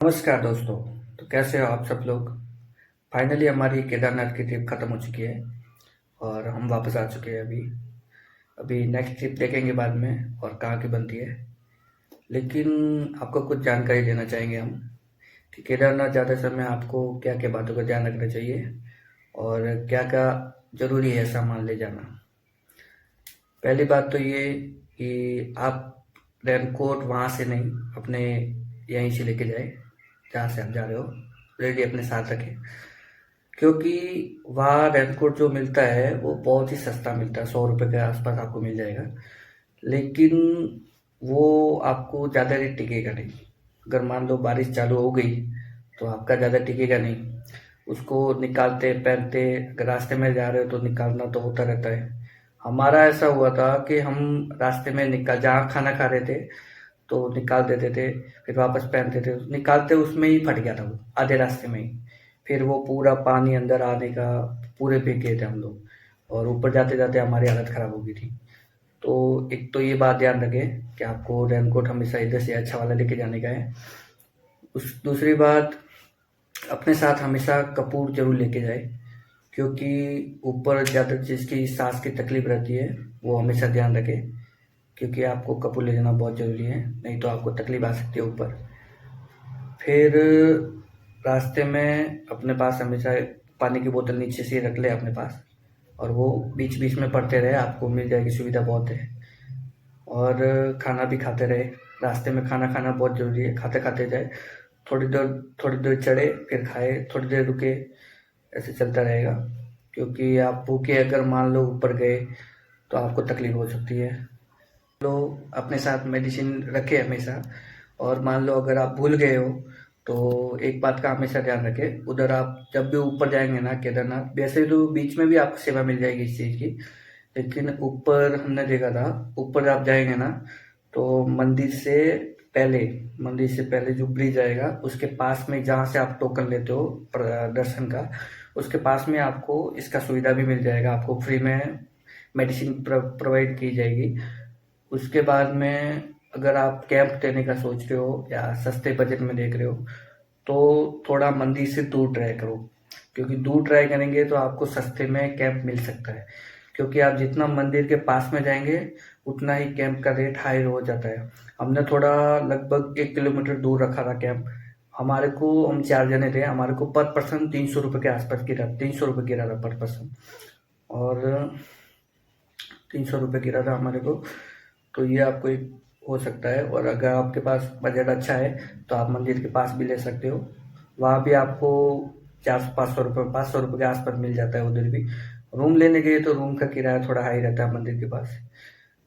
नमस्कार दोस्तों। तो कैसे हो आप सब लोग। फाइनली हमारी केदारनाथ की ट्रिप ख़त्म हो चुकी है और हम वापस आ चुके हैं। अभी अभी नेक्स्ट ट्रिप देखेंगे बाद में और कहाँ की बनती है। लेकिन आपको कुछ जानकारी देना चाहेंगे हम कि केदारनाथ जाते समय आपको क्या क्या बातों का ध्यान रखना चाहिए और क्या क्या ज़रूरी है सामान ले जाना। पहली बात तो ये कि आप रेनकोट वहाँ से नहीं, अपने यहीं से लेके जाए जहाँ से आप जा रहे हो, रेडी अपने साथ रखें। क्योंकि वहाँ रेनकोट जो मिलता है वो बहुत ही सस्ता मिलता है, 100 रुपये के आसपास आपको मिल जाएगा। लेकिन वो आपको ज़्यादा देर टिकेगा नहीं। अगर मान लो बारिश चालू हो गई तो आपका ज़्यादा टिकेगा नहीं। उसको निकालते पहनते, अगर रास्ते में जा रहे हो तो निकालना तो होता रहता है। हमारा ऐसा हुआ था कि हम रास्ते में निकाल, जहाँ खाना खा रहे थे तो निकाल देते थे, फिर वापस पहनते थे, निकालते उसमें ही फट गया था वो आधे रास्ते में ही। फिर वो पूरा पानी अंदर आने का पूरे भीग गए थे हम लोग और ऊपर जाते जाते हमारी हालत ख़राब हो गई थी। तो एक तो ये बात ध्यान रखें कि आपको रेनकोट हमेशा इधर से अच्छा वाला लेके जाने का है। उस दूसरी बात, अपने साथ हमेशा कपूर जरूर लेके जाए, क्योंकि ऊपर ज़्यादा जिसकी सांस की तकलीफ रहती है वो हमेशा ध्यान रखे, क्योंकि आपको कपूर ले जाना बहुत ज़रूरी है, नहीं तो आपको तकलीफ आ सकती है ऊपर। फिर रास्ते में अपने पास हमेशा पानी की बोतल नीचे से ही रख ले अपने पास, और वो बीच बीच में पड़ते रहे, आपको मिल जाएगी, सुविधा बहुत है। और खाना भी खाते रहे, रास्ते में खाना खाना बहुत ज़रूरी है, खाते खाते जाए। थोड़ी देर चढ़े फिर खाए, थोड़ी देर रुके, ऐसे चलता रहेगा। क्योंकि आप भूखे अगर मान लो ऊपर गए तो आपको तकलीफ हो सकती है। लो, अपने साथ मेडिसिन रखे हमेशा। और मान लो अगर आप भूल गए हो तो एक बात का हमेशा ध्यान रखें, उधर आप जब भी ऊपर जाएंगे ना केदारनाथ, वैसे तो बीच में भी आपको सेवा मिल जाएगी इस चीज़ की, लेकिन ऊपर हमने देखा था, ऊपर आप जाएंगे ना तो पहले मंदिर से पहले जो ब्रिज आएगा उसके पास में, जहाँ से आप टोकन लेते हो दर्शन का, उसके पास में आपको इसका सुविधा भी मिल जाएगा, आपको फ्री में मेडिसिन प्रोवाइड की जाएगी। उसके बाद में अगर आप कैंप देने का सोच रहे हो या सस्ते बजट में देख रहे हो तो थोड़ा मंदिर से दूर ट्राई करो, क्योंकि दूर ट्राई करेंगे तो आपको सस्ते में कैंप मिल सकता है। क्योंकि आप जितना मंदिर के पास में जाएंगे उतना ही कैंप का रेट हाई हो जाता है। हमने थोड़ा लगभग 1 किलोमीटर दूर रखा था कैंप। हम 4 जने थे, हमारे को पर पर्सन 300 रुपये के आसपास गिरा, 300 रुपये गिरा था पर पर्सन। और 300 रुपये गिरा था हमारे को। तो ये आपको एक हो सकता है, और अगर आपके पास बजट अच्छा है तो आप मंदिर के पास भी ले सकते हो। वहाँ भी आपको 400 500 रुपये, 500 रुपये के आसपास मिल जाता है उधर भी। रूम लेने गए तो रूम का किराया थोड़ा हाई रहता है मंदिर के पास।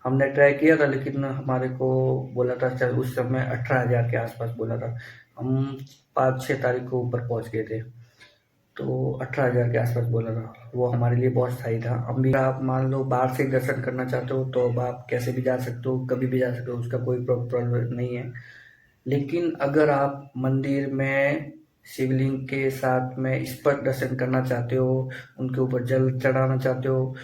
हमने ट्राई किया था लेकिन हमारे को बोला था, चल उस समय 18,000 के आसपास बोला था। हम 5-6 तारीख को ऊपर पहुँच गए थे तो 18,000 के आसपास बोला था, वो हमारे लिए बहुत सही था। अब भी आप मान लो बाहर से दर्शन करना चाहते हो तो अब आप कैसे भी जा सकते हो, कभी भी जा सकते हो, उसका कोई प्रॉब्लम नहीं है। लेकिन अगर आप मंदिर में शिवलिंग के साथ में स्पर्श दर्शन करना चाहते हो, उनके ऊपर जल चढ़ाना चाहते हो,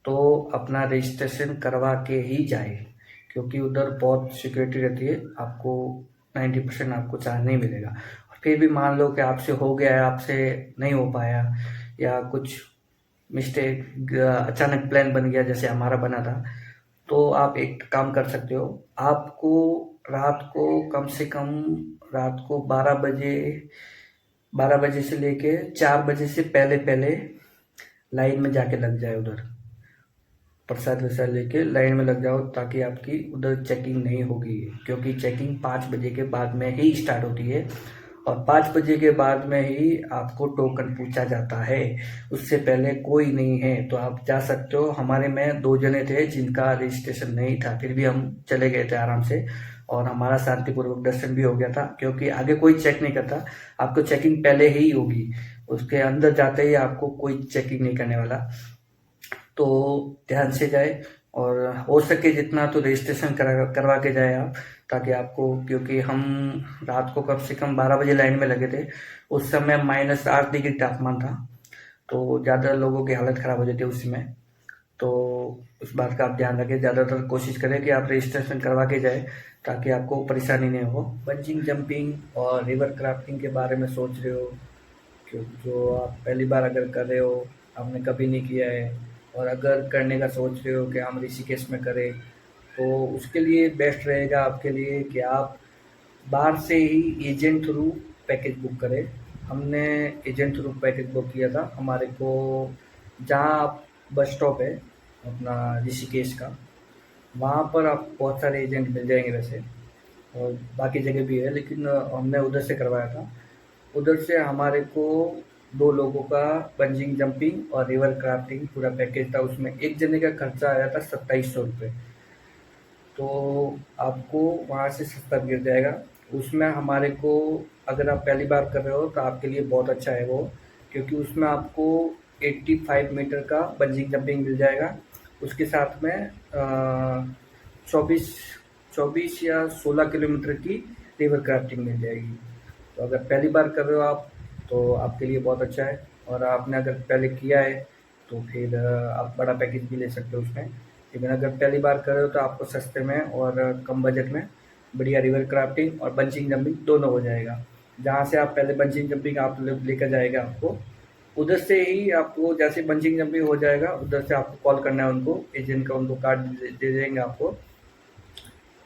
तो अपना रजिस्ट्रेशन करवा के ही जाए, क्योंकि उधर बहुत सिक्योरिटी रहती है, आपको 90% आपको चार्ज नहीं मिलेगा। और फिर भी मान लो कि आपसे हो गया है, आपसे नहीं हो पाया, या कुछ मिस्टेक, अचानक प्लान बन गया जैसे हमारा बना था, तो आप एक काम कर सकते हो। आपको रात को कम से कम, रात को 12 बजे से लेके 4 बजे से पहले पहले लाइन में जाके लग जाए, उधर प्रसाद वरसाद लेके लाइन में लग जाओ, ताकि आपकी उधर चेकिंग नहीं होगी। क्योंकि चेकिंग 5 बजे के बाद में ही स्टार्ट होती है, और 5 बजे के बाद में ही आपको टोकन पूछा जाता है, उससे पहले कोई नहीं है। तो आप जा सकते हो। हमारे में 2 जने थे जिनका रजिस्ट्रेशन नहीं था, फिर भी हम चले गए थे आराम से, और हमारा शांतिपूर्वक दर्शन भी हो गया था, क्योंकि आगे कोई चेक नहीं करता, आपको चेकिंग पहले ही होगी। उसके अंदर जाते ही आपको कोई चेकिंग नहीं करने वाला। तो ध्यान से जाए, और हो सके जितना तो रजिस्ट्रेशन करवा के जाए आप, ताकि आपको, क्योंकि हम रात को कम से कम 12 बजे लाइन में लगे थे, उस समय -8 डिग्री तापमान था, तो ज़्यादा लोगों की हालत ख़राब हो जाती है उस समय। तो उस बात का आप ध्यान रखें, ज़्यादातर कोशिश करें कि आप रजिस्ट्रेशन करवा के जाए, ताकि आपको परेशानी नहीं हो। बंजिंग जंपिंग और रिवर क्राफ्टिंग के बारे में सोच रहे हो, क्यों जो आप पहली बार अगर कर रहे हो, आपने कभी नहीं किया है, और अगर करने का सोच रहे हो कि हम ऋषिकेश में करें, तो उसके लिए बेस्ट रहेगा आपके लिए कि आप बाहर से ही एजेंट थ्रू पैकेज बुक करें। हमने एजेंट थ्रू पैकेज बुक किया था। हमारे को जहाँ बस स्टॉप है अपना ऋषिकेश का, वहाँ पर आप बहुत सारे एजेंट मिल जाएंगे वैसे, और बाकी जगह भी है, लेकिन हमने उधर से करवाया था। उधर से हमारे को 2 लोगों का बंजिंग जंपिंग और रिवर क्राफ्टिंग पूरा पैकेज था। उसमें एक जने का खर्चा आया था 2700 रुपये। तो आपको वहाँ से सस्ता गिर जाएगा। उसमें हमारे को, अगर आप पहली बार कर रहे हो तो आपके लिए बहुत अच्छा है वो, क्योंकि उसमें आपको 85 मीटर का बंजिंग जंपिंग मिल जाएगा। उसके साथ में 24 24 या 16 किलोमीटर की रिवर क्राफ्टिंग मिल जाएगी। तो अगर पहली बार कर रहे हो आप, तो आपके लिए बहुत अच्छा है। और आपने अगर पहले किया है तो फिर आप बड़ा पैकेज भी ले सकते हो उसमें। लेकिन अगर पहली बार कर रहे हो तो आपको सस्ते में और कम बजट में बढ़िया रिवर क्राफ्टिंग और बंचिंग जंपिंग दोनों हो जाएगा। जहाँ से आप पहले बंचिंग जंपिंग आप लेकर जाएगा आपको, उधर से ही आपको जैसे बंचिंग जंपिंग हो जाएगा, उधर से आपको कॉल करना है उनको, एजेंट का उनको कार्ड दे देंगे आपको।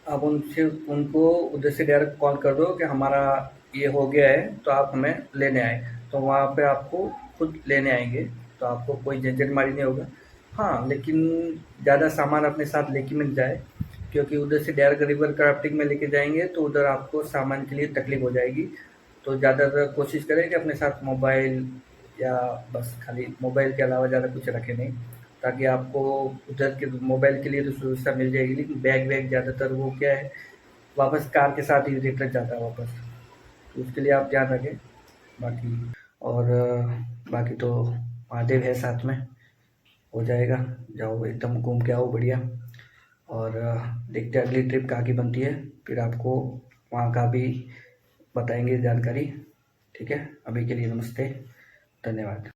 आप उनसे उनको उधर से डायरेक्ट कॉल कर दो कि हमारा ये हो गया है, तो आप हमें लेने आए। तो वहाँ पे आपको खुद लेने आएंगे, तो आपको कोई झंझटमारी नहीं होगा। हाँ, लेकिन ज़्यादा सामान अपने साथ लेके मत जाए, क्योंकि उधर से डायरेक्ट रिवर क्राफ्टिंग में लेके जाएंगे तो उधर आपको सामान के लिए तकलीफ हो जाएगी। तो ज़्यादातर कोशिश करें कि अपने साथ मोबाइल, या बस खाली मोबाइल के अलावा ज़्यादा कुछ रखें नहीं, ताकि आपको उधर के मोबाइल के लिए तो सुविधा मिल जाएगी, लेकिन बैग वैग ज़्यादातर वो क्या है, वापस कार के साथ ही रिटर्न जाता है वापस। तो उसके लिए आप ध्यान रखें। बाकी और बाकी तो महादेव है साथ में, हो जाएगा। जाओ एकदम घूम के आओ बढ़िया। और देखते हैं अगली ट्रिप कहाँ की बनती है, फिर आपको वहाँ का भी बताएंगे जानकारी। ठीक है, अभी के लिए नमस्ते, धन्यवाद।